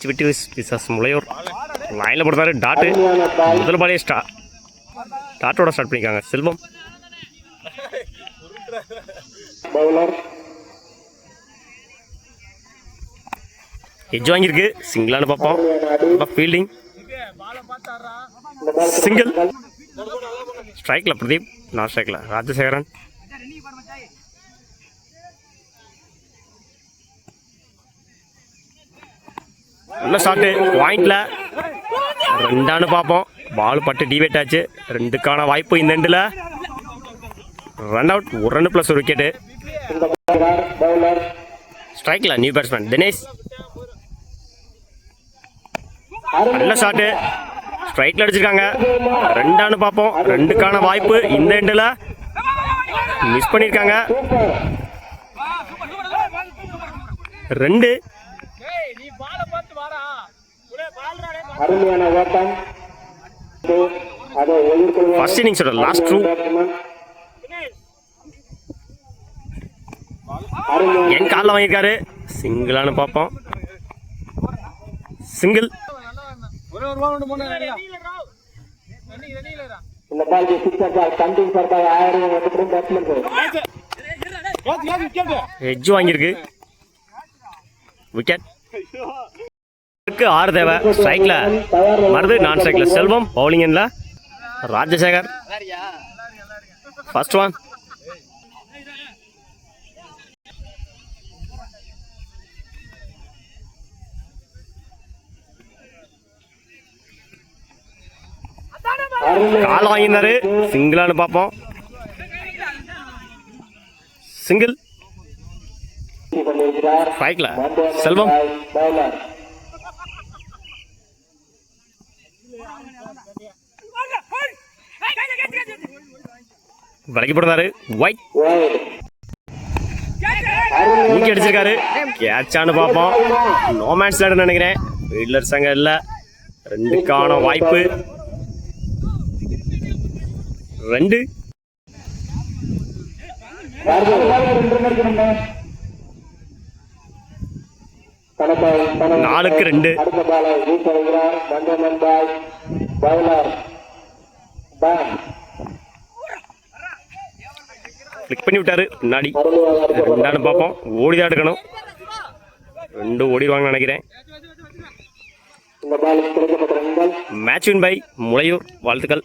விட்டு விசாஸ் முளையூர் லைனில் போடுறாரு. டாட்டு முதல் பாலே டாட்டோட ஸ்டார்ட் பண்ணியிருக்காங்க. செல்வம் எஜ் வாங்கியிருக்கு. சிங்கிளானு பார்ப்போம். Fielding single. ஸ்ட்ரைக்கில் பிரதீப், நான் ஸ்ட்ரைக்கில் ராஜசேகரன். நல்ல ஷாட்டு பாயிண்ட்ல. ரெண்டானு பார்ப்போம். பால் பட்டு டிவேட் ஆச்சு. ரெண்டுக்கான வாய்ப்பு இந்த எண்டில். Run out. ஒரு ரன் ப்ளஸ் ஒரு விக்கெட்டு. ஸ்ட்ரைக்கில் நியூ பேட்ஸ்மேன் தினேஷ். நல்ல ஷாட்டு ஸ்ட்ரைக்கில் அடிச்சிருக்காங்க. ரெண்டானு பார்ப்போம். ரெண்டுக்கான வாய்ப்பு இந்த எண்டில். மிஸ் பண்ணியிருக்காங்க. ரெண்டு. ஃபர்ஸ்ட் இன்னிங்ஸோட லாஸ்ட் த்ரூ. என் காலில் வாங்கியிருக்காரு. சிங்கிளானு பார்ப்போம். சிங்கிள். எட்ஜ் வாங்கியிருக்கு. விக்கெட். 6 தேவை. ஸ்ட்ரைக்ல மருது, நான் ஸ்ட்ரைக்ல செல்வம். பவுலிங் எண்ட்ல ராஜசேகர். First one. கால் வாங்கியிருந்தாரு. சிங்கிளானு பார்ப்போம். சிங்கிள். ஸ்ட்ரைக்ல செல்வம். விலகி போடுறாரு. ஒயிட் ஊக்கி அடிச்சிருக்காரு. கேட்சானு பார்ப்போம். நோ மேட்ச் லேடன்னு நினைக்கிறேன். ஃபீல்டர்ஸ் அங்கே இல்லை. ரெண்டுக்கான வாய்ப்பு. ரெண்டு. 4-2. கிளிக் பண்ணி விட்டாரு முன்னாடி. ரெண்டானு பார்ப்போம். ஓடிதான் எடுக்கணும். ரெண்டு ஓடிடுவாங்கன்னு நினைக்கிறேன். Match win by Mulaiyur. வாழ்த்துக்கள்.